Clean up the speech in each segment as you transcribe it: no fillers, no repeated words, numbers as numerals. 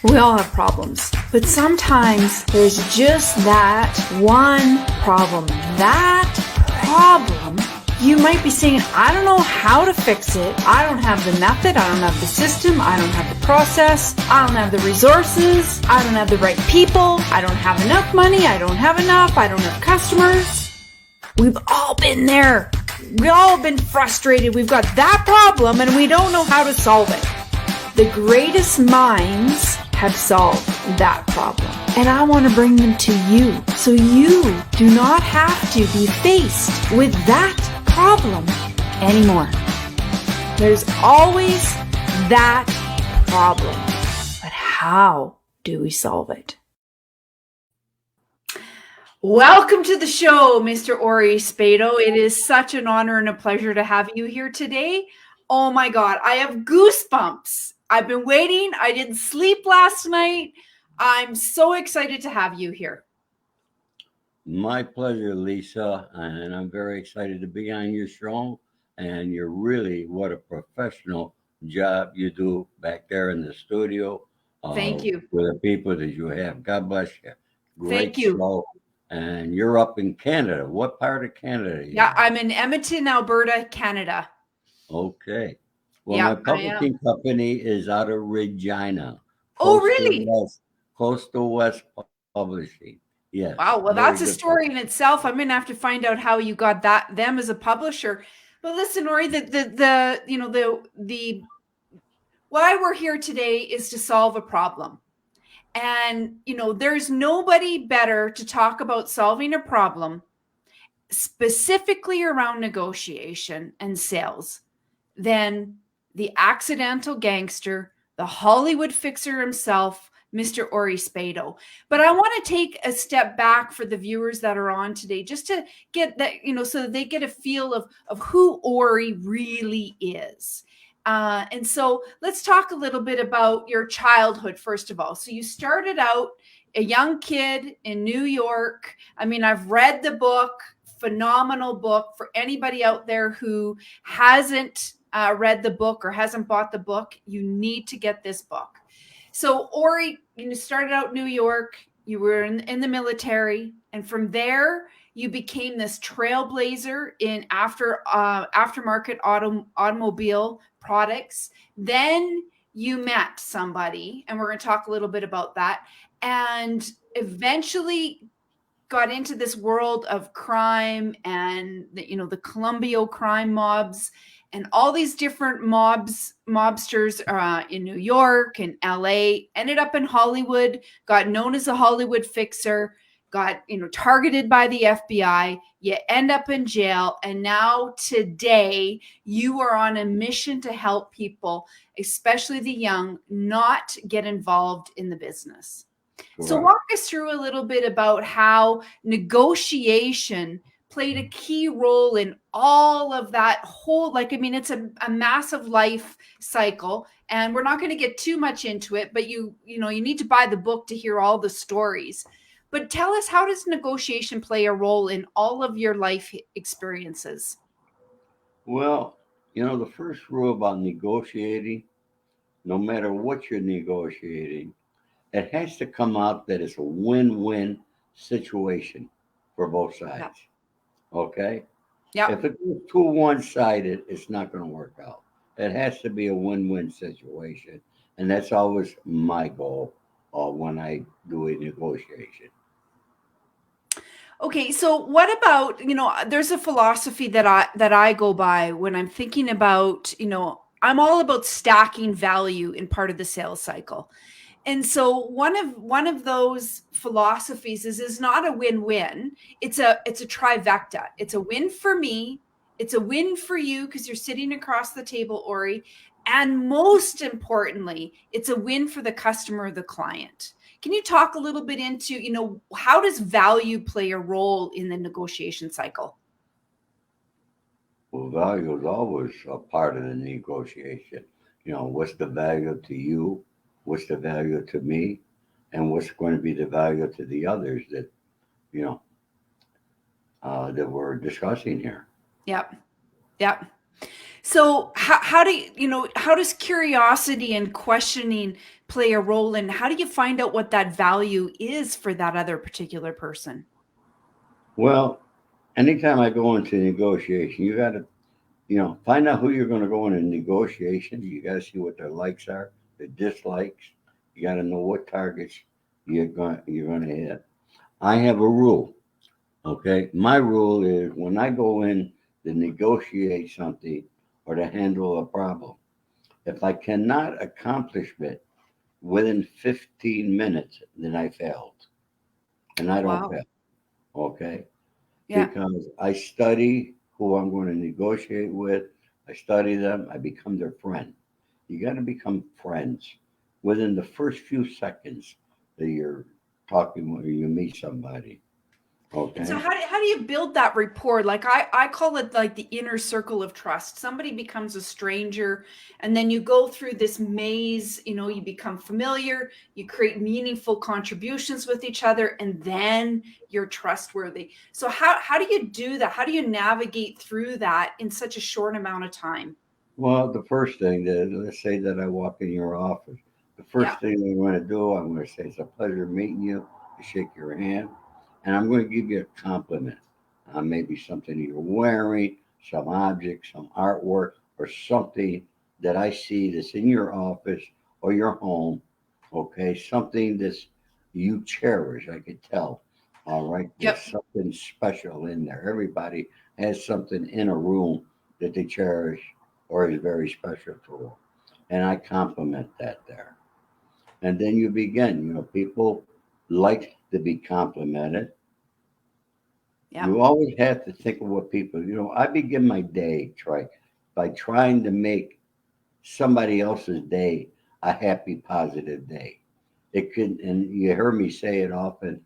We all have problems, but sometimes there's just that one problem. That problem, you might be saying, I don't know how to fix it. I don't have the method. I don't have the system. I don't have the process. I don't have the resources. I don't have the right people. I don't have enough money. I don't have enough. I don't have customers. We've all been there. We've all been frustrated. We've got that problem and we don't know how to solve it. The greatest minds have solved that problem. And I want to bring them to you so you do not have to be faced with that problem anymore. There's always that problem. But how do we solve it? Welcome to the show, Mr. Ori Spado. It is such an honor and a pleasure to have you here today. Oh my God, I have goosebumps. I've been waiting. I didn't sleep last night. I'm so excited to have you here. My pleasure, Lisa. And I'm very excited to be on your show. And you're really, what a professional job you do back there in the studio. Thank you. With the people that you have. God bless you. Great Thank you. show. And you're up in Canada. What part of Canada? Yeah, I'm in Edmonton, Alberta, Canada. Okay. Well, yeah, my publishing company is out of Regina. Oh, really? Coastal West Publishing. Yes. Wow. Well, that's a story in itself. I'm going to have to find out how you got them as a publisher. But listen, Ori, why we're here today is to solve a problem. And, there's nobody better to talk about solving a problem, specifically around negotiation and sales, than the accidental gangster, the Hollywood fixer himself, Mr. Ori Spado. But I want to take a step back for the viewers that are on today, just to get that, so that they get a feel of who Ori really is. And so let's talk a little bit about your childhood, first of all. So you started out a young kid in New York. I mean, I've read the book, phenomenal book. For anybody out there who hasn't read the book or hasn't bought the book, you need to get this book. So Ori, you started out in New York, you were in the military, and from there you became this trailblazer in aftermarket automobile products. Then you met somebody, and we're going to talk a little bit about that, and eventually got into this world of crime and the Columbia crime mobs and all these different mobsters in New York and LA, ended up in Hollywood, got known as a Hollywood fixer, got targeted by the FBI, you end up in jail, and now today you are on a mission to help people, especially the young, not get involved in the business. Right. So walk us through a little bit about how negotiation played a key role in all of that whole, it's a massive life cycle, and we're not going to get too much into it, but you need to buy the book to hear all the stories. But tell us, how does negotiation play a role in all of your life experiences? Well, the first rule about negotiating, no matter what you're negotiating, it has to come out that it's a win-win situation for both sides. Yeah. Okay? Yeah. If it goes too one-sided, it's not going to work out. It has to be a win-win situation. And that's always my goal when I do a negotiation. Okay, so what about, there's a philosophy that I go by when I'm thinking about, I'm all about stacking value in part of the sales cycle. And so one of those philosophies is not a win-win. It's a trifecta. It's a win for me. It's a win for you because you're sitting across the table, Ori. And most importantly, it's a win for the customer or the client. Can you talk a little bit into, how does value play a role in the negotiation cycle? Well, value is always a part of the negotiation. What's the value to you? What's the value to me? And what's going to be the value to the others that, that we're discussing here? Yep. Yep. So how do how does curiosity and questioning play a role in how do you find out what that value is for that other particular person? Well, anytime I go into negotiation, you got to, find out who you're going to go in a negotiation. You got to see what their likes are, their dislikes. You got to know what targets you're going to hit. I have a rule. Okay, my rule is when I go in to negotiate something or to handle a problem, if I cannot accomplish it within 15 minutes, then I failed, and I don't Wow. fail. Okay, Yeah. because I study who I'm going to negotiate with. I study them. I become their friend. You got to become friends within the first few seconds that you're talking or you meet somebody. And so Okay. how do you build that rapport? Like I call it like the inner circle of trust. Somebody becomes a stranger and then you go through this maze, you become familiar, you create meaningful contributions with each other, and then you're trustworthy. So how do you do that? How do you navigate through that in such a short amount of time? Well, the first thing that let's say that I walk in your office, the Yeah. first thing I'm going to do, I'm going to say it's a pleasure meeting you. I shake your hand, and I'm going to give you a compliment. Maybe something you're wearing, some object, some artwork, or something that I see that's in your office or your home. Okay, something that's you cherish. I could tell. All right, there's Yep. something special in there. Everybody has something in a room that they cherish or is very special to them. And I compliment that there. And then you begin. People like to be complimented. Yeah. You always have to think of what people, I begin my day by trying to make somebody else's day a happy, positive day. It could, and you hear me say it often,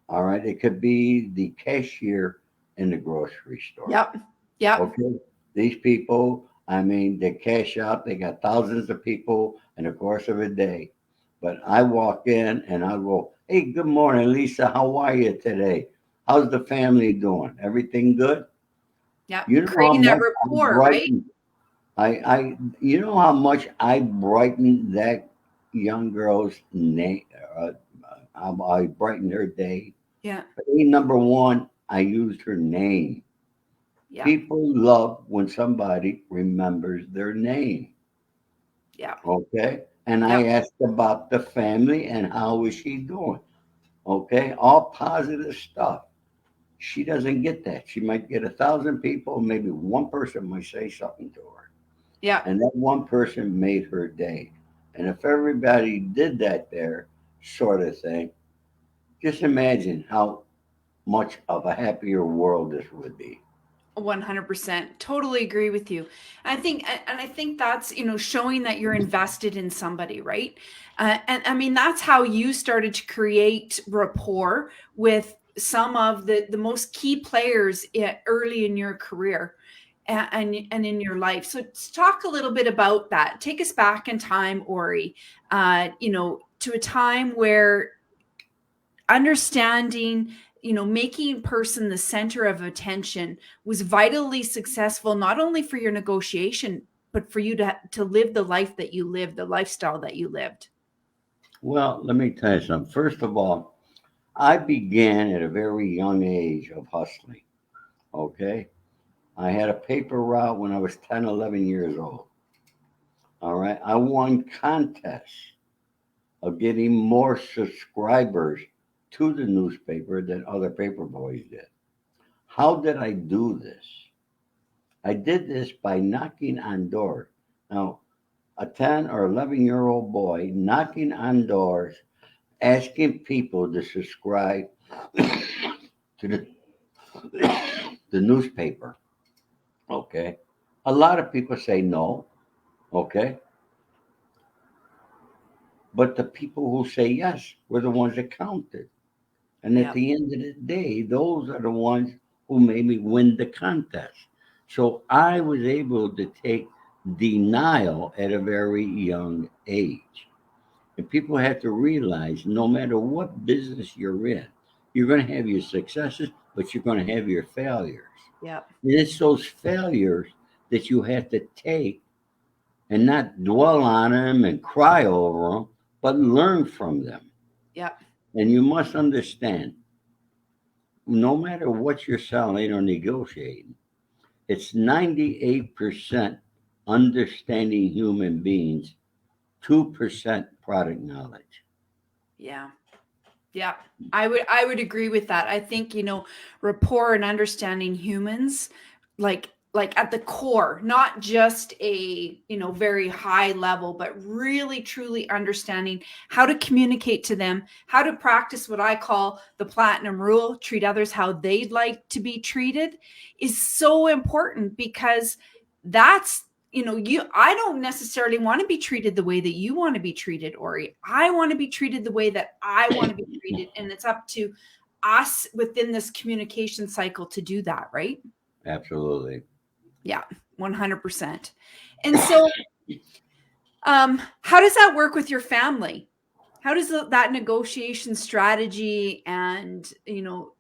all right, it could be the cashier in the grocery store. Yep. Yep. Okay, these people, I mean, they cash out. They got thousands of people in the course of a day. But I walk in and I go, "Hey, good morning, Lisa. How are you today? How's the family doing? Everything good?" Yep. You know how Creating that much I rapport, right? brighten. You know how much I brighten that young girl's name. How I brighten her day. Yeah. Number one, I used her name. Yeah. People love when somebody remembers their name. Yeah. Okay. And I Yep. asked about the family and how is she doing. Okay. All positive stuff. She doesn't get that. She might get 1,000 people, maybe one person might say something to her. Yeah. And that one person made her day. And if everybody did that there, sort of thing, just imagine how much of a happier world this would be. 100%. Totally agree with you. I think that's, showing that you're invested in somebody, right? And I mean, that's how you started to create rapport with some of the most key players early in your career and in your life. So let's talk a little bit about that. Take us back in time, Ori, to a time where understanding, making person the center of attention was vitally successful, not only for your negotiation but for you to live the life that you lived, the lifestyle that you lived. Well, let me tell you something. First of all, I began at a very young age of hustling. Okay. I had a paper route when I was 10, 11 years old. All right. I won contests of getting more subscribers to the newspaper than other paper boys did. How did I do this? I did this by knocking on doors. Now, a 10 or 11-year-old boy knocking on doors, asking people to subscribe to the newspaper. Okay. A lot of people say no. Okay. But the people who say yes were the ones that counted. And at Yeah. the end of the day, those are the ones who made me win the contest. So I was able to take denial at a very young age. And people have to realize no matter what business you're in, you're going to have your successes, but you're going to have your failures. Yeah. And it's those failures that you have to take and not dwell on them and cry over them, but learn from them. Yep. And you must understand, no matter what you're selling or negotiating, it's 98% understanding human beings, 2% product knowledge. Yeah. Yeah. I would agree with that. I think, rapport and understanding humans, like at the core, not just a, very high level, but really truly understanding how to communicate to them, how to practice what I call the platinum rule, treat others how they'd like to be treated, is so important, because that's, I don't necessarily want to be treated the way that you want to be treated, Ori. I want to be treated the way that I want to be treated. And it's up to us within this communication cycle to do that, right? Absolutely. Yeah, 100%. And so, how does that work with your family? How does that negotiation strategy and,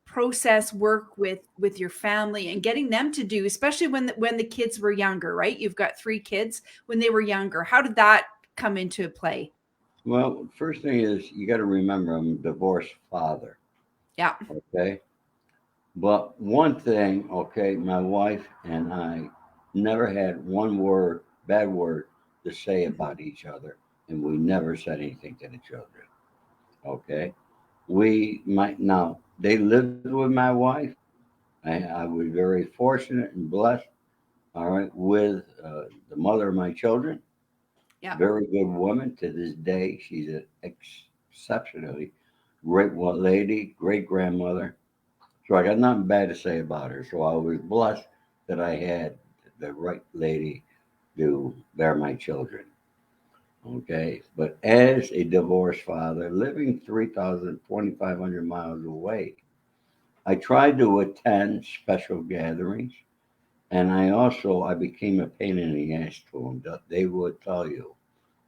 process work with your family and getting them to do, especially when the kids were younger, right? You've got 3 kids. When they were younger, how did that come into play? Well, first thing is you got to remember I'm a divorced father. Yeah. Okay. But one thing, okay, my wife and I never had one word, bad word, to say about each other, and we never said anything to the children. Okay, we might now. They lived with my wife. I was very fortunate and blessed. All right, with the mother of my children, Yeah. very good woman to this day. She's an exceptionally great one lady, great grandmother. So I got nothing bad to say about her. So I was blessed that I had the right lady to bear my children. Okay. But as a divorced father, living 3,000, 2,500 miles away, I tried to attend special gatherings. And I became a pain in the ass to them. They would tell you.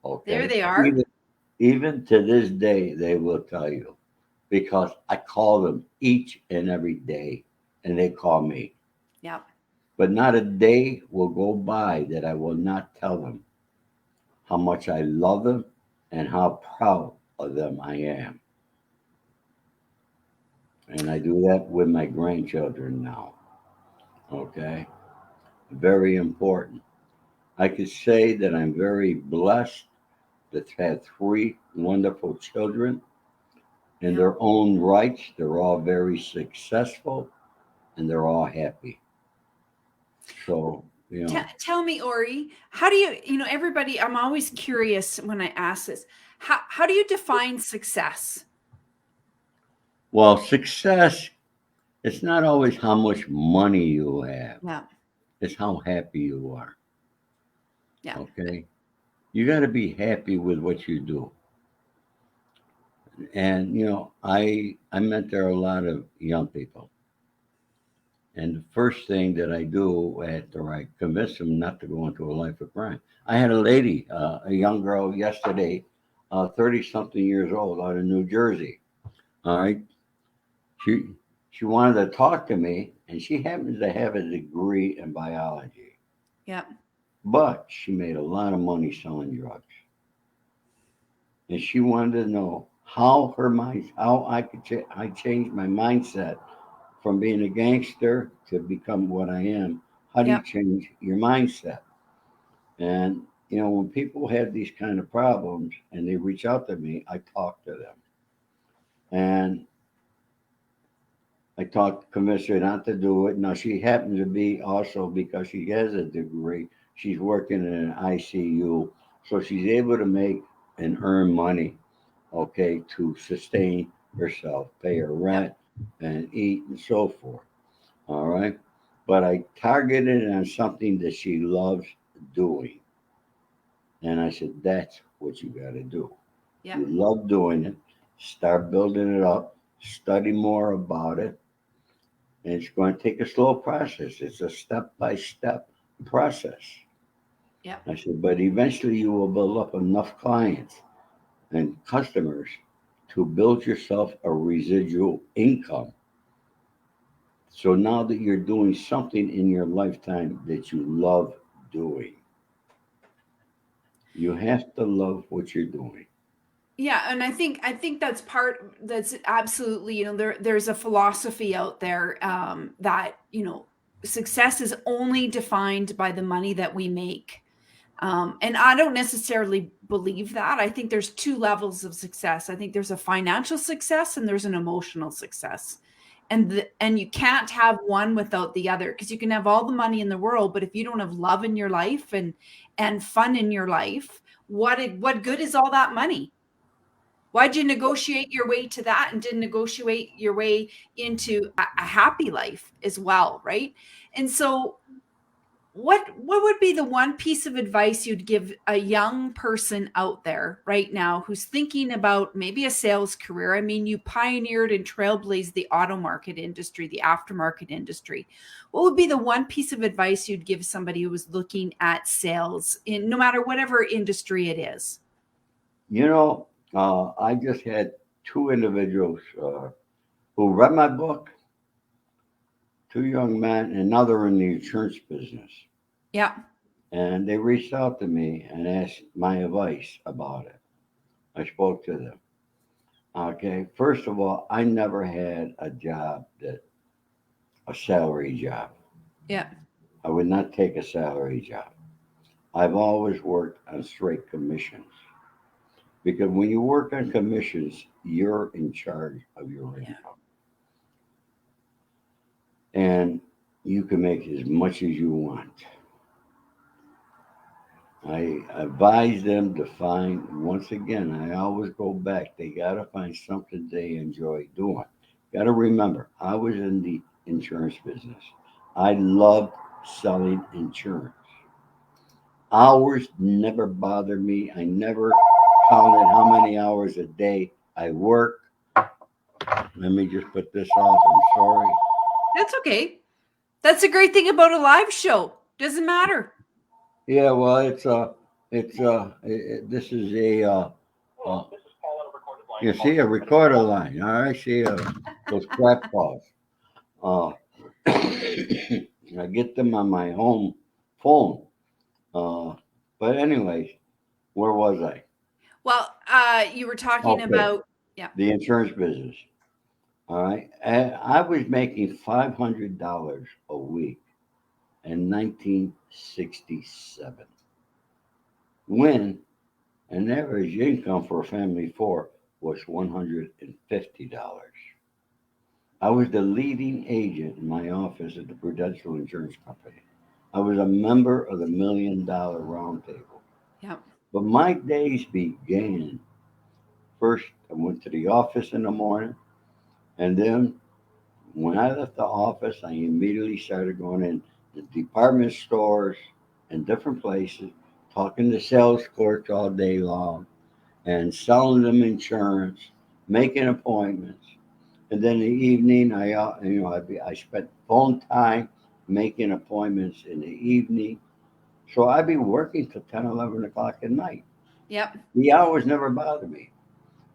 There Okay. they are. Even to this day, they will tell you because I call them each and every day, and they call me. Yeah. But not a day will go by that I will not tell them how much I love them and how proud of them I am. And I do that with my grandchildren now. Okay. Very important. I could say that I'm very blessed to have 3 wonderful children in Yeah. their own rights. They're all very successful and they're all happy. So, Tell me, Ori, how do everybody, I'm always curious when I ask this. How do you define success? well, success, it's not always how much money you have, Yeah. it's how happy you are. Yeah. Okay. You got to be happy with what you do. And, I mentor a lot of young people. And the first thing that I do after I convince them not to go into a life of crime, I had a lady, a young girl yesterday, 30 something years old out of New Jersey. All right. She, she wanted to talk to me, and she happens to have a degree in biology, Yeah. but she made a lot of money selling drugs. And she wanted to know how I could I changed my mindset from being a gangster to become what I am. How do you Yeah. change your mindset? And when people have these kind of problems and they reach out to me, I talk to them, and I talked, convinced her not to do it. Now she happens to be also because she has a degree. She's working in an ICU, so she's able to make and earn money, okay, to sustain herself, pay her Yeah. rent, and eat and so forth. All right, but I targeted it on something that she loves doing, and I said that's what you got to do. Yeah. You love doing it. Start building it up. Study more about it, and it's going to take a slow process. It's a step by step process. Yeah. I said, but eventually you will build up enough clients and customers to build yourself a residual income. So now that you're doing something in your lifetime that you love doing. You have to love what you're doing. Yeah, and I think that's absolutely, there's a philosophy out there, that, success is only defined by the money that we make. And I don't necessarily believe that. I think there's two levels of success. I think there's a financial success and there's an emotional success. And you can't have one without the other, because you can have all the money in the world, but if you don't have love in your life and fun in your life, what good is all that money? Why'd you negotiate your way to that and didn't negotiate your way into a happy life as well, right? And so what would be the one piece of advice you'd give a young person out there right now who's thinking about maybe a sales career? I mean, you pioneered and trailblazed the auto market industry, the aftermarket industry. What would be the one piece of advice you'd give somebody who was looking at sales in no matter whatever industry it is? You know, I just had two individuals who read my book, two young men, and now they're in the insurance business. Yeah. And they reached out to me and asked my advice about it. I spoke to them. Okay, first of all, I never had a salary job. Yeah. I would not take a salary job. I've always worked on straight commissions because when you work on commissions, you're in charge of your Yeah. income and you can make as much as you want. I advise them to find, once again, I always go back, they got to find something they enjoy doing. Got to remember, I was in the insurance business. I loved selling insurance. Hours never bothered me. I never counted how many hours a day I worked. Let me just put this off. I'm sorry. That's okay. That's a great thing about a live show. Doesn't matter. Yeah, well, this is uh, you see a recorder line. All right, see those crap calls. Uh, I get them on my home phone. Uh, but anyways, where was I? Well, you were talking Okay, about, yeah. the insurance business. All right, and I was making $500 a week in 1967. When an average income for a family of four was $150. I was the leading agent in my office at the Prudential Insurance Company. I was a member of the $1 Million Roundtable. Yeah. But my days began. First, I went to the office in the morning, and then when I left the office, I immediately started going in the department stores and different places, talking to sales clerks all day long and selling them insurance, making appointments. And then in the evening, I spent phone time making appointments in the evening. So I'd be working till 10, 11 o'clock at night. Yep. The hours never bothered me.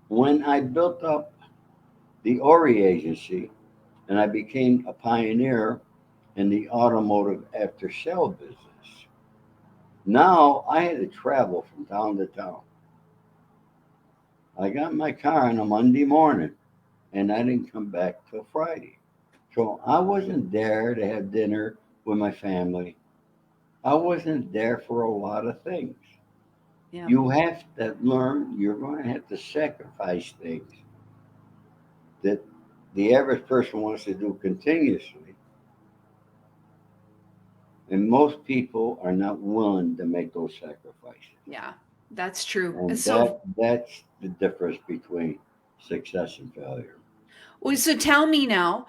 When I built up the Ori agency and I became a pioneer in the automotive after sale business, now I had to travel from town to town. I got in my car on a Monday morning and I didn't come back till Friday. So I wasn't there to have dinner with my family. I wasn't there for a lot of things. Yep. You have to learn, you're going to have to sacrifice things that the average person wants to do continuously. And most people are not willing to make those sacrifices. Yeah. That's true. And that's the difference between success and failure. Well, so tell me now,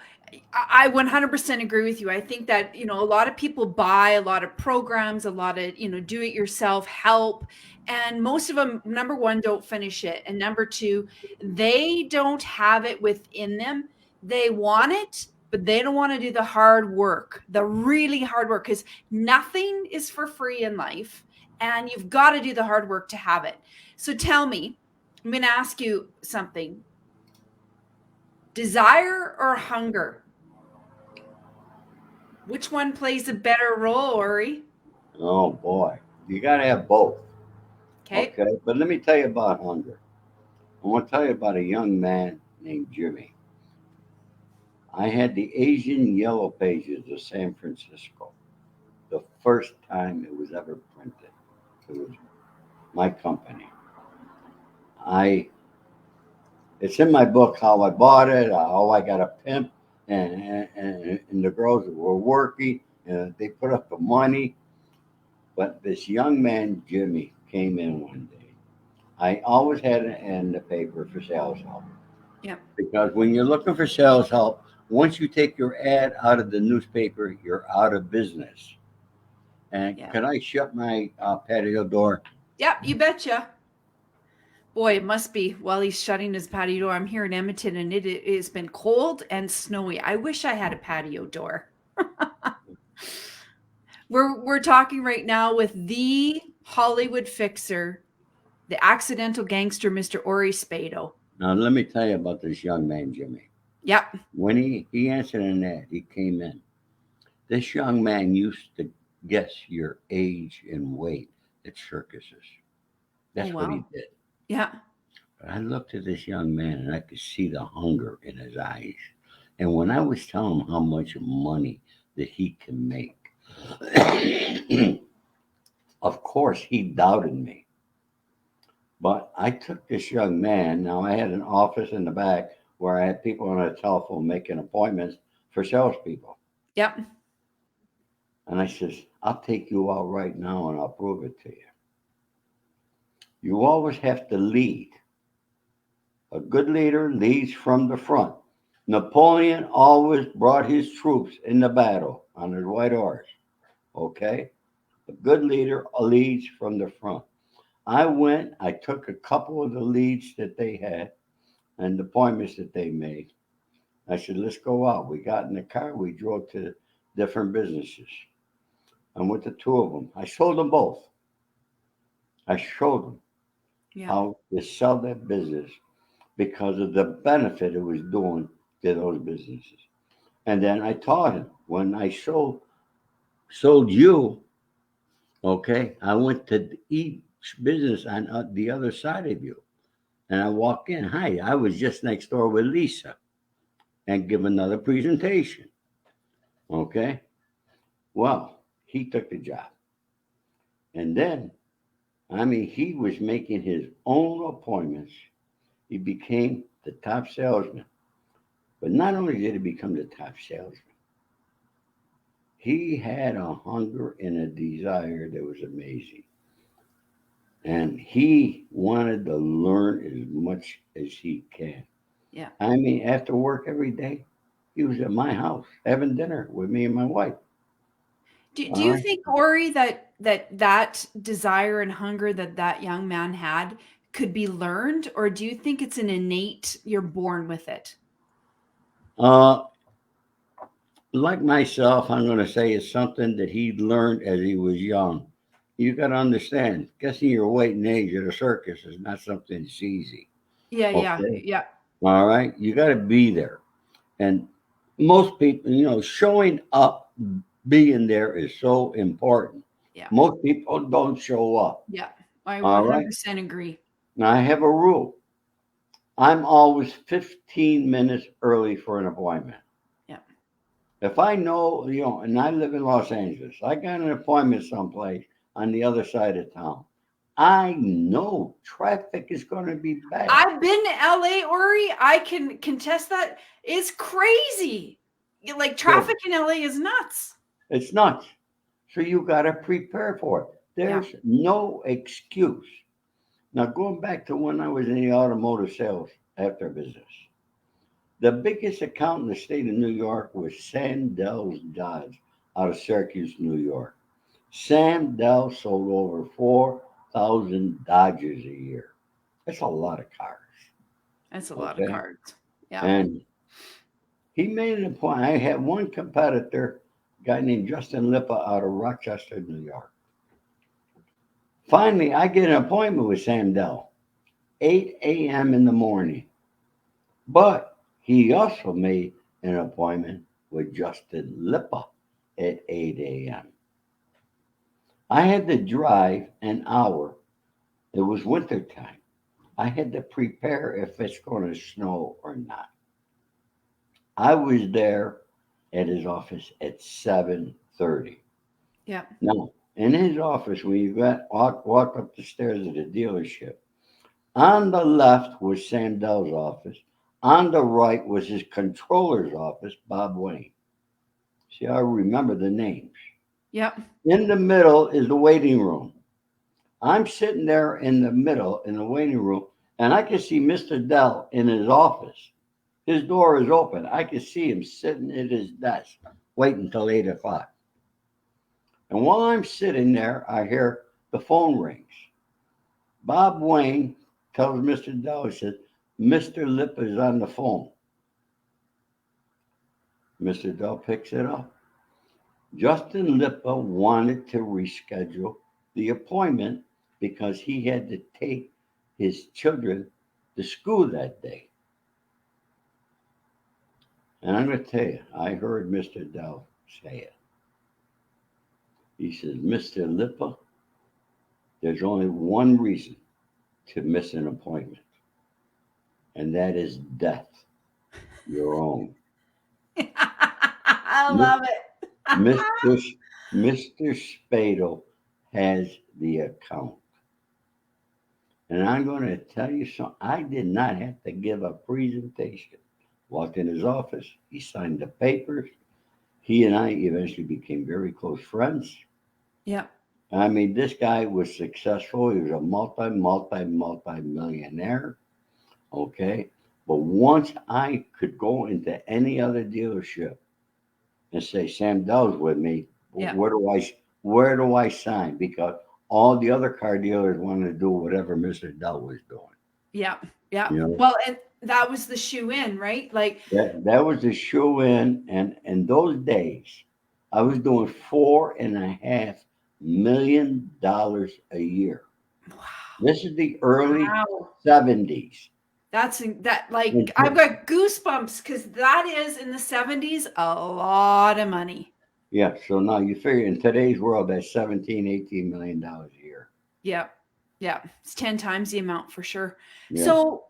I 100% agree with you. I think that, a lot of people buy a lot of programs, a lot of, do it yourself help. And most of them, number one, don't finish it. And number two, they don't have it within them. They want it, but they don't want to do the hard work, the really hard work, because nothing is for free in life. And you've got to do the hard work to have it. So tell me, I'm going to ask you something. Desire or hunger? Which one plays a better role, Ori? Oh boy, you got to have both. Okay. Okay, but let me tell you about hunger. I want to tell you about a young man named Jimmy. I had the Asian Yellow Pages of San Francisco the first time it was ever printed. It was my company. I It's in my book how I bought it, how I got a pimp, and the girls that were working, they put up the money. But this young man, Jimmy, came in one day. I always had an ad in the paper for sales help Yeah. because when you're looking for sales help, once you take your ad out of the newspaper, you're out of business. And Yeah. can I shut my patio door? Yep, you betcha. Boy, it must be while he's shutting his patio door. I'm here in Edmonton and it has been cold and snowy. I wish I had a patio door. We're talking right now with the Hollywood fixer, the accidental gangster, Mr. Ori Spado. Now, let me tell you about this young man, Jimmy. Yep. When he answered an ad, he came in. This young man used to guess your age and weight at circuses. Oh That's what he wow. did. Yeah. But I looked at this young man and I could see the hunger in his eyes. And when I was telling him how much money that he can make, of course he doubted me. But I took this young man. Now I had an office in the back where I had people on the telephone making appointments for salespeople. Yep. And I says, I'll take you out right now and I'll prove it to you. You always have to lead. A good leader leads from the front. Napoleon always brought his troops in the battle on his white horse. Okay? A good leader leads from the front. I took a couple of the leads that they had and the appointments that they made. I said, let's go out. We got in the car, we drove to different businesses. And with the two of them, I sold them both. I showed them Yeah. how to sell that business because of the benefit it was doing to those businesses. And then I taught him when I sold you, okay, I went to each business on the other side of you. And I walk in, hi, I was just next door with Lisa and give another presentation. Okay. Well, he took the job. And then, he was making his own appointments. He became the top salesman. But not only did he become the top salesman, he had a hunger and a desire that was amazing. And he wanted to learn as much as he can. Yeah. After work every day, he was at my house having dinner with me and my wife. Do All you right. think, Ori, that desire and hunger that young man had could be learned, or do you think it's an innate, you're born with it? Uh, like myself, I'm going to say it's something that he learned as he was young. You got to understand, guessing your weight and age at a circus is not something that's easy. Yeah, yeah, Okay. yeah, All right. You got to be there. And most people, showing up, being there is so important. yeah, Most people don't show up. yeah. I All right. 100% agree. Now, I have a rule. I'm always 15 minutes early for an appointment. Yeah. If I know, and I live in Los Angeles, I got an appointment someplace on the other side of town. I know traffic is going to be bad. I've been to LA, Ori. I can contest that. It's crazy. Like So traffic in LA is nuts. it's nuts. So you got to prepare for it. Yeah. There's no excuse. Now, going back to when I was in the automotive sales after business, the biggest account in the state of New York was Sandell's Dodge out of Syracuse, New York. Sam Dell sold over 4,000 Dodges a year. That's a lot of cars. That's a lot of Okay. cards. Yeah. And he made an appointment. I had one competitor, a guy named Justin Lippa out of Rochester, New York. Finally, I get an appointment with Sam Dell, 8 a.m. in the morning. But he also made an appointment with Justin Lippa at 8 a.m. I had to drive an hour. It was winter time. I had to prepare if it's going to snow or not. I was there at his office at 7:30. Yeah. Now, in his office, when you walk up the stairs of the dealership, on the left was Sandell's office. On the right was his controller's office, Bob Wayne. See, I remember the names. Yep. In the middle is the waiting room. I'm sitting there in the middle in the waiting room, and I can see Mr. Dell in his office. His door is open. I can see him sitting at his desk, waiting until 8 o'clock. And while I'm sitting there, I hear the phone rings. Bob Wayne tells Mr. Dell, he says, Mr. Lip is on the phone. Mr. Dell picks it up. Justin Lippa wanted to reschedule the appointment because he had to take his children to school that day. And I'm going to tell you, I heard Mr. Dell say it. He says, Mr. Lippa, there's only one reason to miss an appointment, and that is death, your own. I love it. Mr. Mr. Spado has the account. And I'm going to tell you something. I did not have to give a presentation. Walked in his office. He signed the papers. He and I eventually became very close friends. Yep. I mean, this guy was successful. He was a multi millionaire. Okay. But once I could go into any other dealership and say, Sam Dell's with me, Yeah. where do I sign? Because all the other car dealers wanted to do whatever Mr. Dell was doing. Yeah. Yeah. You know, Well, and that was the shoe in, right? Like, that was the shoe in, and in those days, I was doing $4.5 million a year. wow. This is the early Wow. 70s. Like I've got goosebumps because that is in the 70s a lot of money. Yeah, so now you figure in today's world, that's 17, $18 million a year. Yeah. Yeah. It's 10 times the amount for sure. Yeah. So,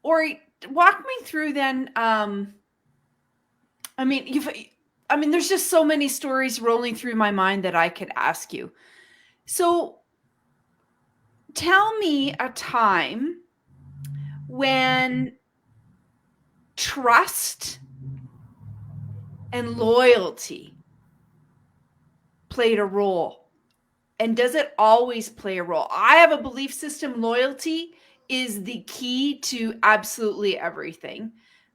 Ori, walk me through then. I mean, there's just so many stories rolling through my mind that I could ask you. So, tell me a time when trust and loyalty played a role. And does it always play a role? I have a belief system loyalty is the key to absolutely everything.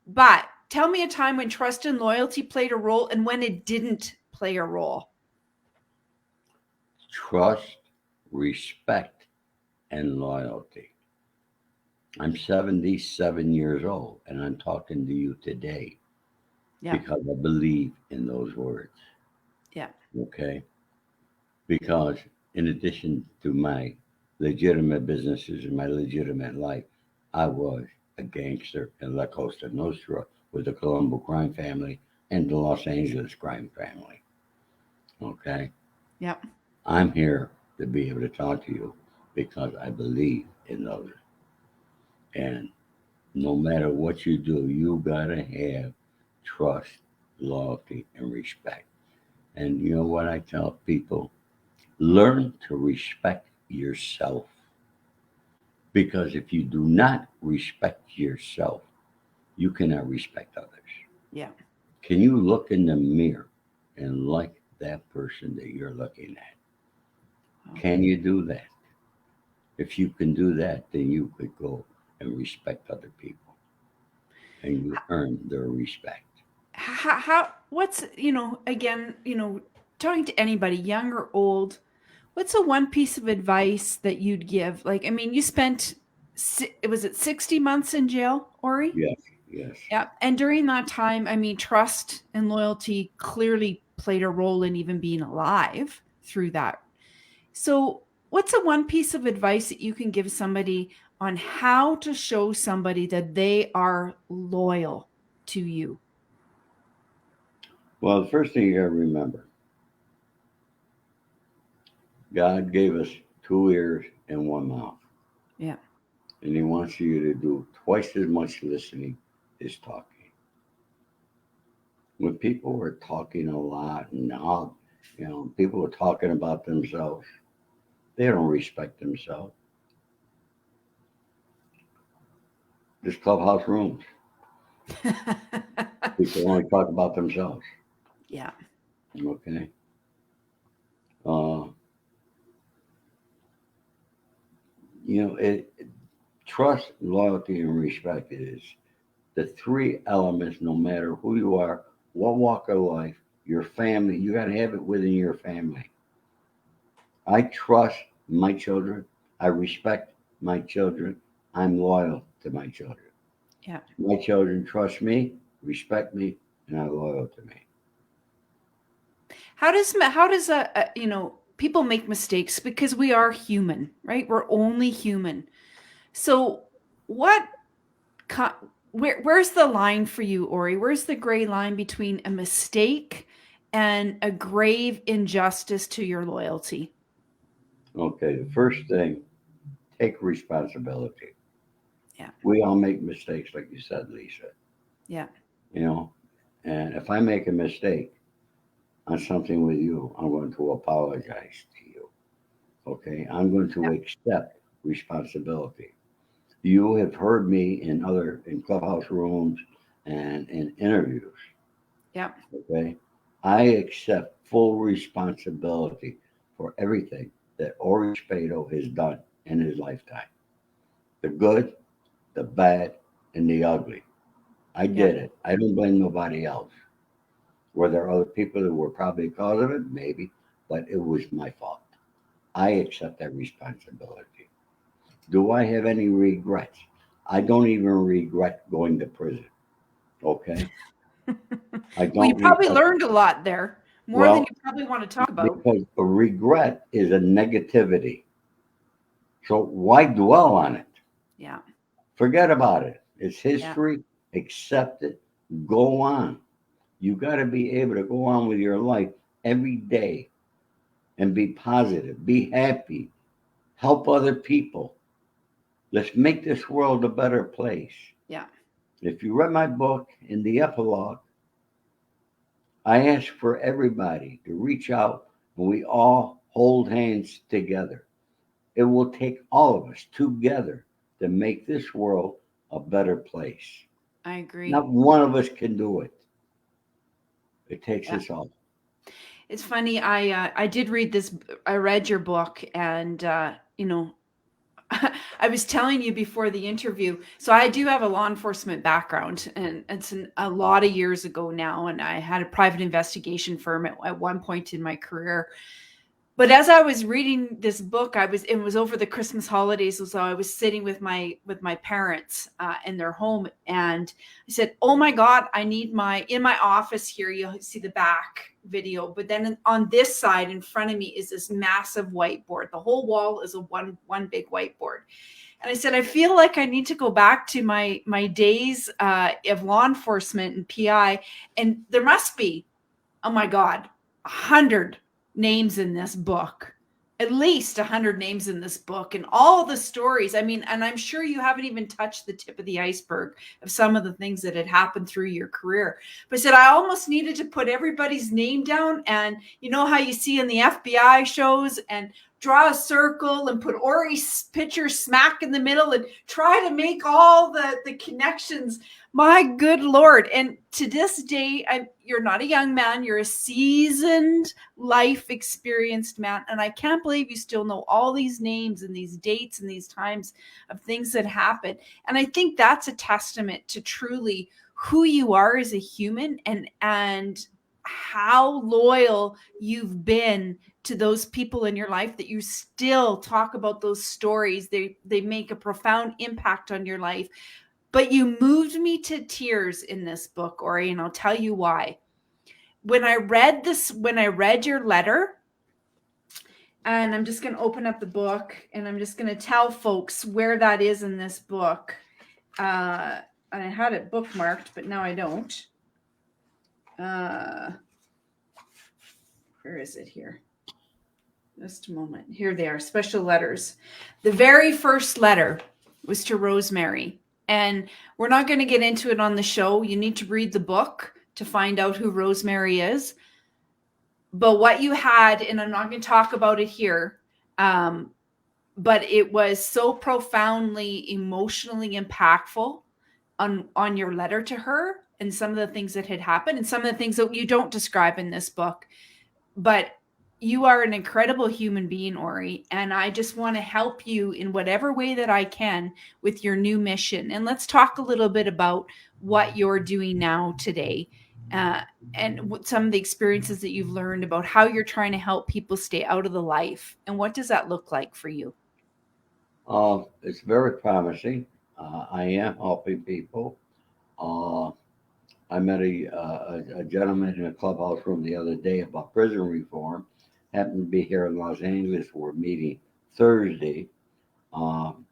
But tell me a time when trust and loyalty played a role and when it didn't play a role. Trust, respect, and loyalty. I'm 77 years old, and I'm talking to you today because I believe in those words. Yeah. Okay? Because in addition to my legitimate businesses and my legitimate life, I was a gangster in La Costa Nostra with the Colombo crime family and the Los Angeles crime family. Okay? Yep. I'm here to be able to talk to you because I believe in those. And no matter what you do, you gotta have trust, loyalty, and respect. And you know what I tell people? Learn to respect yourself. Because if you do not respect yourself, you cannot respect others. Yeah. Can you look in the mirror and like that person that you're looking at? Wow. Can you do that? If you can do that, then you could go and respect other people and you earn their respect. What's, again, talking to anybody, young or old, what's the one piece of advice that you'd give? Like, I mean, you spent, was it 60 months in jail, Ori? Yes, yes. Yeah. And during that time, I mean, trust and loyalty clearly played a role in even being alive through that. So, what's the one piece of advice that you can give somebody on how to show somebody that they are loyal to you? Well, the first thing you got to remember, God gave us 2 ears and 1 mouth, Yeah. and He wants you to do twice as much listening as talking. When people are talking a lot and all, people are talking about themselves, they don't respect themselves. This clubhouse rooms, people only talk about themselves. Yeah. Okay. Uh, trust, loyalty, and respect is the three elements. No matter who you are, what walk of life, your family, you got to have it within your family. I trust my children. I respect my children. I'm loyal to my children. Yeah. My children trust me, respect me, and are loyal to me. How does people make mistakes because we are human, right? We're only human. So what where's the line for you, Ori? Where's the gray line between a mistake and a grave injustice to your loyalty? Okay, the first thing, take responsibility. Yeah. We all make mistakes, like you said, Lisa. Yeah. You know, and if I make a mistake on something with you, I'm going to apologize to you. Okay, I'm going to Yeah. accept responsibility. You have heard me in clubhouse rooms and in interviews. Yeah. Okay, I accept full responsibility for everything that Ori Spado has done in his lifetime. The good, the bad, and the ugly. I Yeah. did it. I don't blame nobody else. Were there other people that were probably cause of it? Maybe, but it was my fault. I accept that responsibility. Do I have any regrets? I don't even regret going to prison. Okay, I Well, you don't probably regret. learned a lot there, more than Well, you probably want to talk about. because a regret is a negativity. So why dwell on it? Yeah. Forget about it. It's Yeah. history. Accept it. Go on. You got to be able to go on with your life every day and be positive, be happy, help other people. Let's make this world a better place. Yeah. If you read my book, in the epilogue, I ask for everybody to reach out and we all hold hands together. It will take all of us together to make this world a better place. I agree. Not one of us can do it. It takes Yeah. us all. It's funny. I did read this. I read your book, and I was telling you before the interview. So I do have a law enforcement background, and it's a lot of years ago now. And I had a private investigation firm at one point in my career. But as I was reading this book, it was over the Christmas holidays, so I was sitting with my parents in their home, and I said, "Oh my God, I need my in my office here. You'll see the back video, but then on this side in front of me is this massive whiteboard. The whole wall is a one big whiteboard." And I said, "I feel like I need to go back to my days of law enforcement and PI, and there must be, oh my God, 100 names in this book, at least 100 names in this book, and all the stories. I mean, and I'm sure you haven't even touched the tip of the iceberg of some of the things that had happened through your career." But I said, I almost needed to put everybody's name down. And you know how you see in the FBI shows, and draw a circle and put Ori's picture smack in the middle and try to make all the connections. My good Lord. And to this day, you're not a young man. You're a seasoned, life experienced man. And I can't believe you still know all these names and these dates and these times of things that happened. And I think that's a testament to truly who you are as a human, and how loyal you've been to those people in your life, that you still talk about those stories. They make a profound impact on your life. But you moved me to tears in this book, Ori, and I'll tell you why. When I read your letter, and I'm just going to open up the book and I'm just going to tell folks where that is in this book. I had it bookmarked, but now I don't. Where is it here? Just a moment. Here they are, special letters. The very first letter was to Rosemary. And we're not going to get into it on the show. You need to read the book to find out who Rosemary is. But what you had, and I'm not going to talk about it here, but it was so profoundly emotionally impactful on your letter to her, and some of the things that had happened and some of the things that you don't describe in this book. But you are an incredible human being, Ori, and I just want to help you in whatever way that I can with your new mission. And let's talk a little bit about what you're doing now today, and what some of the experiences that you've learned about how you're trying to help people stay out of the life. And what does that look like for you? It's very promising. I am helping people. Uh, I met a gentleman in a clubhouse room the other day about prison reform. Happened to be here in Los Angeles. We're meeting Thursday, um,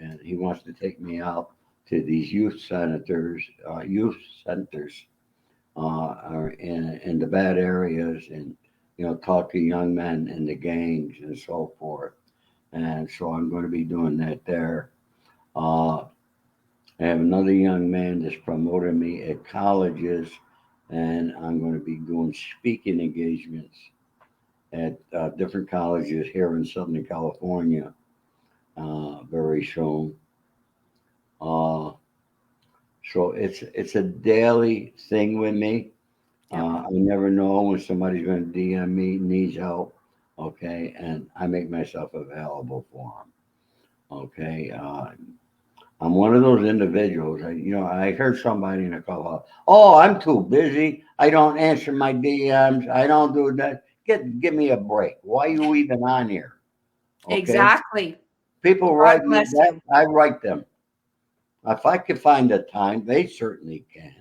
and he wants to take me out to these youth centers, are in the bad areas, and talk to young men in the gangs and so forth. And so I'm going to be doing that there. Uh, I have another young man that's promoting me at colleges, and I'm going to be doing speaking engagements at different colleges here in Southern California very soon. Uh, so it's a daily thing with me. Yeah. I never know when somebody's going to DM me needs help. Okay, and I make myself available for them. Okay, I'm one of those individuals. I heard somebody in a call. Oh, I'm too busy. I don't answer my DMs. I don't do that. Give me a break. Why are you even on here? Okay. Exactly. People God write me bless back. you. I write them. If I could find the time, they certainly can.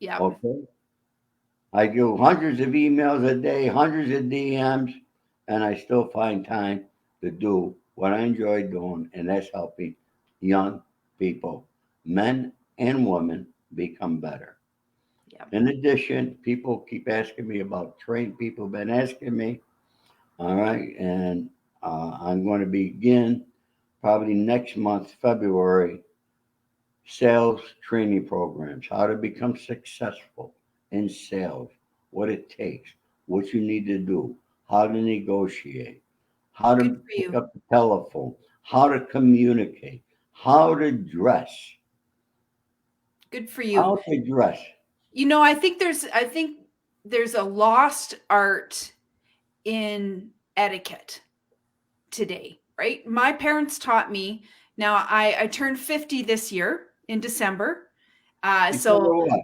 Yeah. Okay. I do hundreds of emails a day, hundreds of DMs, and I still find time to do what I enjoy doing, and that's helping young people, men and women, become better. Yeah. In addition, people keep asking me about training. People have been asking me, all right, and I'm going to begin probably next month, February, sales training programs, how to become successful in sales, what it takes, what you need to do, how to negotiate, how Good to for pick you. up the telephone, how to communicate, how to dress, Good for you. how to dress. I think there's a lost art in etiquette today, right? My parents taught me. Now I turned 50 this year in December. December So what?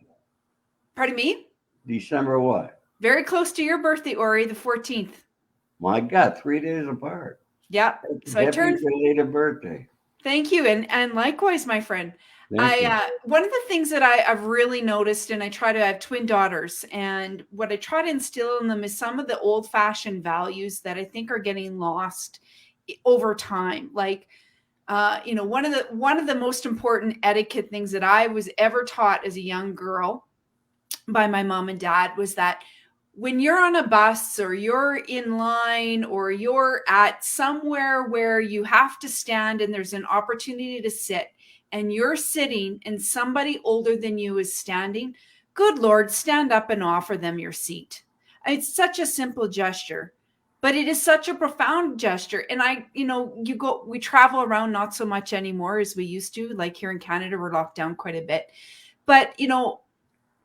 pardon me, December what? very close to your birthday, Ori, the 14th. My God, 3 days apart. Yeah. So I Happy turned belated birthday. Thank you, and likewise, my friend. Thank you. One of the things that I've really noticed, and I have twin daughters, and what I try to instill in them is some of the old-fashioned values that I think are getting lost over time. Like, one of the most important etiquette things that I was ever taught as a young girl by my mom and dad was that when you're on a bus or you're in line or you're at somewhere where you have to stand and there's an opportunity to sit and you're sitting and somebody older than you is standing, good Lord, stand up and offer them your seat. It's such a simple gesture, but it is such a profound gesture. And we travel around not so much anymore as we used to. Like here in Canada, we're locked down quite a bit. But,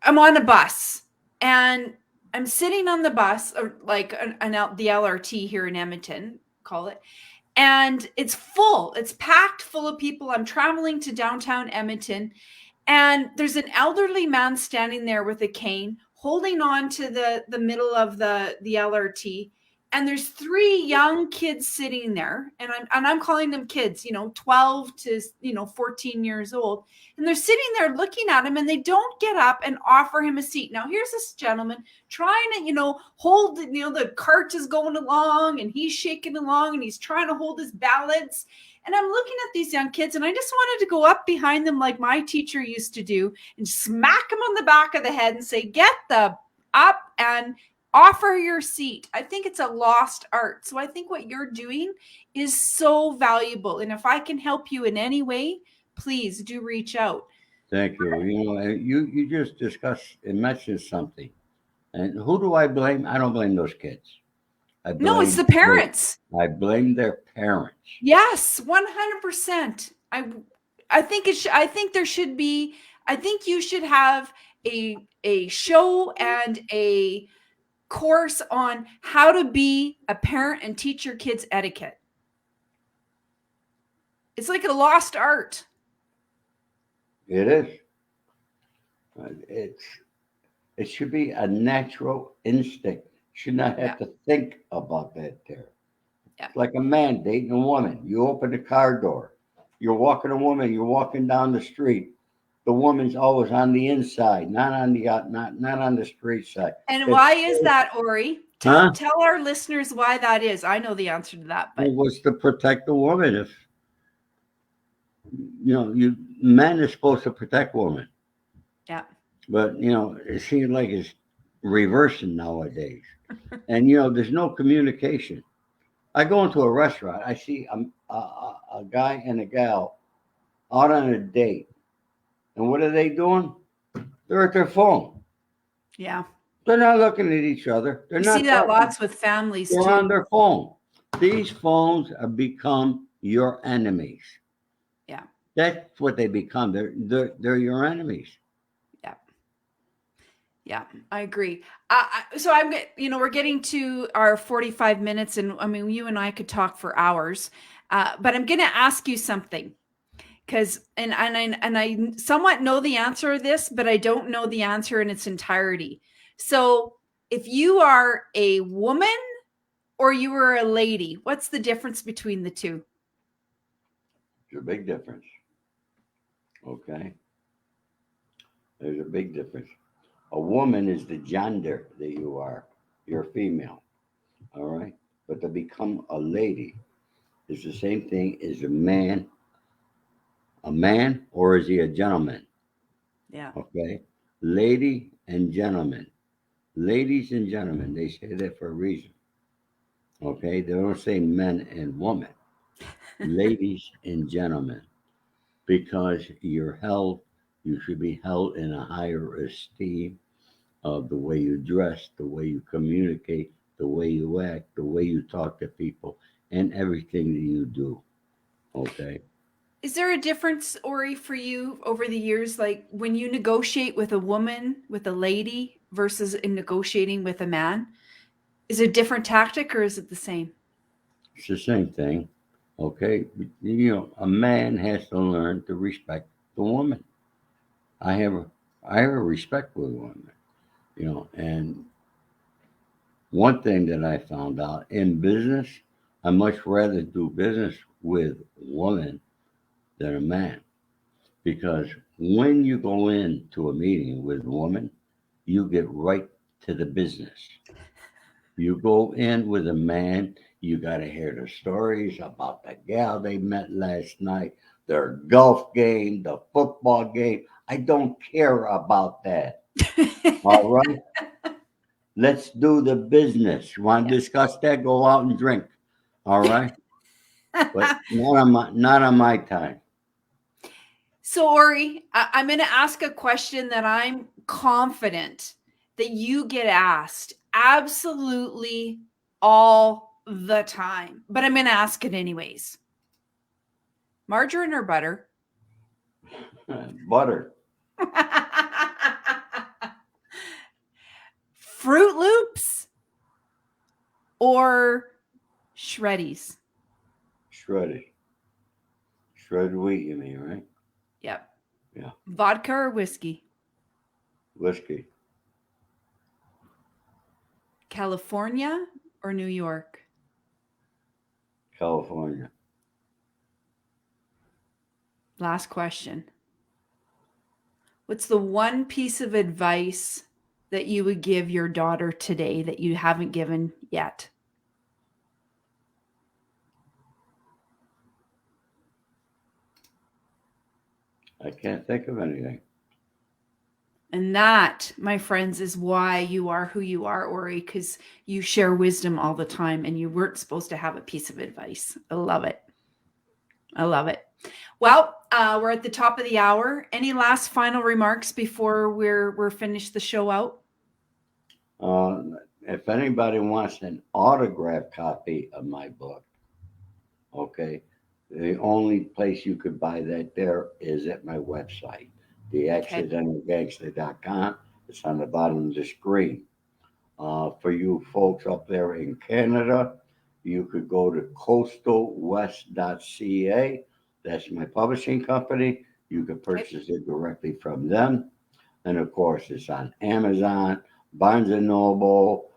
I'm on a bus and I'm sitting on the bus, or like the LRT here in Edmonton, call it, and it's full. It's packed full of people. I'm traveling to downtown Edmonton, and there's an elderly man standing there with a cane, holding on to the middle of the LRT. And there's three young kids sitting there, and I'm calling them kids, 12 to 14 years old, and they're sitting there looking at him, and they don't get up and offer him a seat. Now here's this gentleman trying to hold, the cart is going along, and he's shaking along, and he's trying to hold his balance. And I'm looking at these young kids, and I just wanted to go up behind them like my teacher used to do and smack them on the back of the head and say, get the up and Offer your seat. I think it's a lost art. So I think what you're doing is so valuable. And if I can help you in any way, please do reach out. Thank you. You know, you just discussed and mentioned something. And who do I blame? I don't blame those kids. No, it's the parents. I blame their parents. Yes, 100%. I think I think there should be, I think you should have a show and a course on how to be a parent and teach your kids etiquette. It's like a lost art. It is. It should be a natural instinct. Should not have to think about that there. Yeah. It's like a man dating a woman. You open the car door. You're walking a woman. You're walking down the street. The woman's always on the inside, not on the not on the street side. And why is that, Ori? Huh? Tell our listeners why that is. I know the answer to that, but It was to protect the woman. If men are supposed to protect women. yeah. But it seems like it's reversing nowadays. And there's no communication. I go into a restaurant, I see a guy and a gal out on a date. And what are they doing? They're at their phone. Yeah. They're not looking at each other. They're not see that talking. lots with families They're too. on their phone. These phones have become your enemies. Yeah. That's what they become. They're your enemies. Yeah. Yeah, I agree. So we're getting to our 45 minutes, and I mean, you and I could talk for hours. But I'm going to ask you something, because and I somewhat know the answer to this, but I don't know the answer in its entirety. So, if you are a woman or you are a lady, what's the difference between the two? There's a big difference. Okay. There's a big difference. A woman is the gender that you are. You're female. All right. But to become a lady is the same thing as a man. A man, or is he a gentleman? Yeah. Okay. Lady and gentleman. Ladies and gentlemen, they say that for a reason. Okay. They don't say men and women. Ladies and gentlemen. Because you should be held in a higher esteem of the way you dress, the way you communicate, the way you act, the way you talk to people, and everything that you do. Okay. Is there a difference, Ori, for you over the years, like when you negotiate with a woman, with a lady, versus in negotiating with a man? Is it a different tactic or is it the same? It's the same thing. Okay. A man has to learn to respect the woman. I have a respect for the woman, and one thing that I found out in business, I much rather do business with a woman than a man. Because when you go into a meeting with a woman, you get right to the business. You go in with a man, you got to hear the stories about the gal they met last night, their golf game, the football game. I don't care about that. All right? Let's do the business. You want to discuss that? Go out and drink. All right? But not on my time. So, Ori, I'm going to ask a question that I'm confident that you get asked absolutely all the time, but I'm going to ask it anyways. Margarine or butter? Butter. Fruit Loops or Shreddies? Shredded. Shredded wheat, you mean, right? Yep. Yeah. Vodka or whiskey? Whiskey. California or New York? California. Last question. What's the one piece of advice that you would give your daughter today that you haven't given yet? I can't think of anything. And that, my friends, is why you are who you are, Ori, because you share wisdom all the time and you weren't supposed to have a piece of advice. I love it. I love it. Well, we're at the top of the hour. Any last final remarks before we're finished the show out? If anybody wants an autographed copy of my book, okay, the only place you could buy that there is at my website, theaccidentalgangster.com. It's on the bottom of the screen. For you folks up there in Canada, you could go to coastalwest.ca. That's my publishing company. You could purchase it directly from them. And of course, it's on Amazon, Barnes and Noble,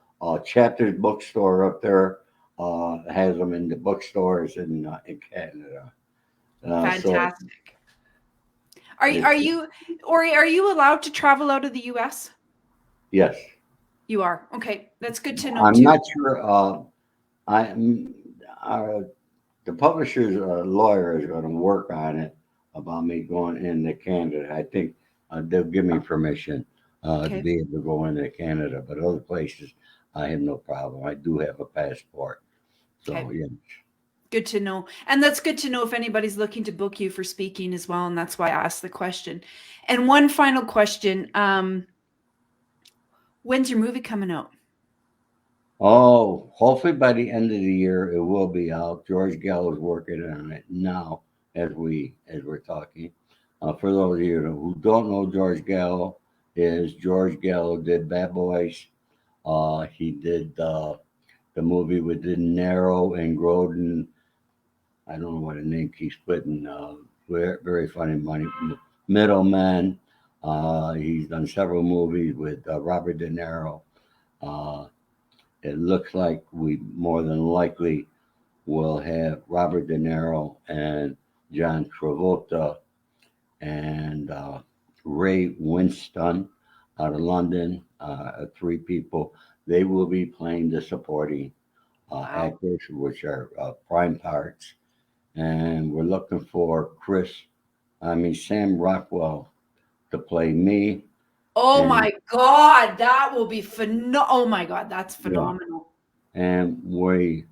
Chapters Bookstore up there has them in the bookstores in Canada. Fantastic. Are you, Ori, are you allowed to travel out of the U.S.? Yes. You are. Okay. That's good to know. I'm not sure. The publisher's lawyer is going to work on it about me going into Canada. I think they'll give me permission to be able to go into Canada, but other places I have no problem. I do have a passport. So, yeah. Good to know. And that's good to know if anybody's looking to book you for speaking as well. And that's why I asked the question. And one final question. When's your movie coming out? Oh, hopefully by the end of the year it will be out. George Gallo is working on it now as we're talking. For those of you who don't know, George Gallo did Bad Boys. He did the movie with De Niro and Grodin. I don't know what the name keeps splitting. Very funny money. Middleman. He's done several movies with Robert De Niro. It looks like we more than likely will have Robert De Niro and John Travolta and Ray Winston out of London, 3 people. They will be playing the supporting actors, which are prime parts. And we're looking for Sam Rockwell to play me. Oh my God, that will be phenomenal. Oh my God, that's phenomenal. Yeah. And we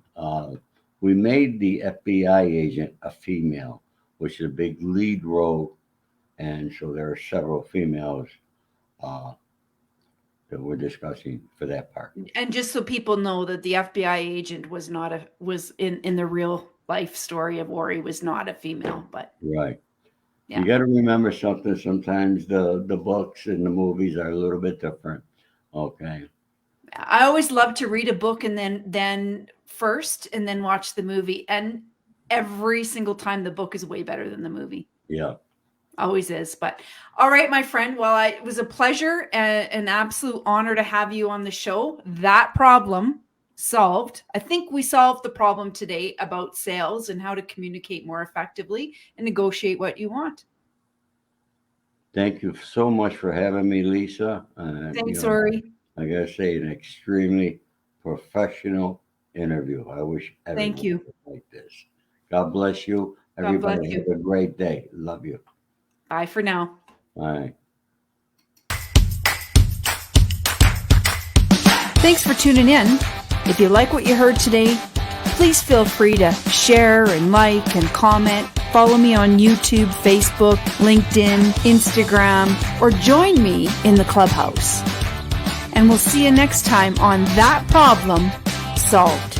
made the FBI agent a female, which is a big lead role. And so there are several females that we're discussing for that part. And just so people know that the FBI agent was in the real life story of Ori was not a female, but right. Yeah. You got to remember something. Sometimes the books and the movies are a little bit different. Okay. I always love to read a book and then first and then watch the movie. And every single time the book is way better than the movie. Yeah. Always is. But all right, my friend. Well, it was a pleasure and an absolute honor to have you on the show. That problem solved. I think we solved the problem today about sales and how to communicate more effectively and negotiate what you want. Thank you so much for having me, Lisa. Thanks, Ori. I gotta say, an extremely professional interview. I wish everyone was like this. God bless you. Everybody have a great day. Love you. Bye for now. Bye. Thanks for tuning in. If you like what you heard today, please feel free to share and like and comment. Follow me on YouTube, Facebook, LinkedIn, Instagram, or join me in the clubhouse. And we'll see you next time on That Problem Solved.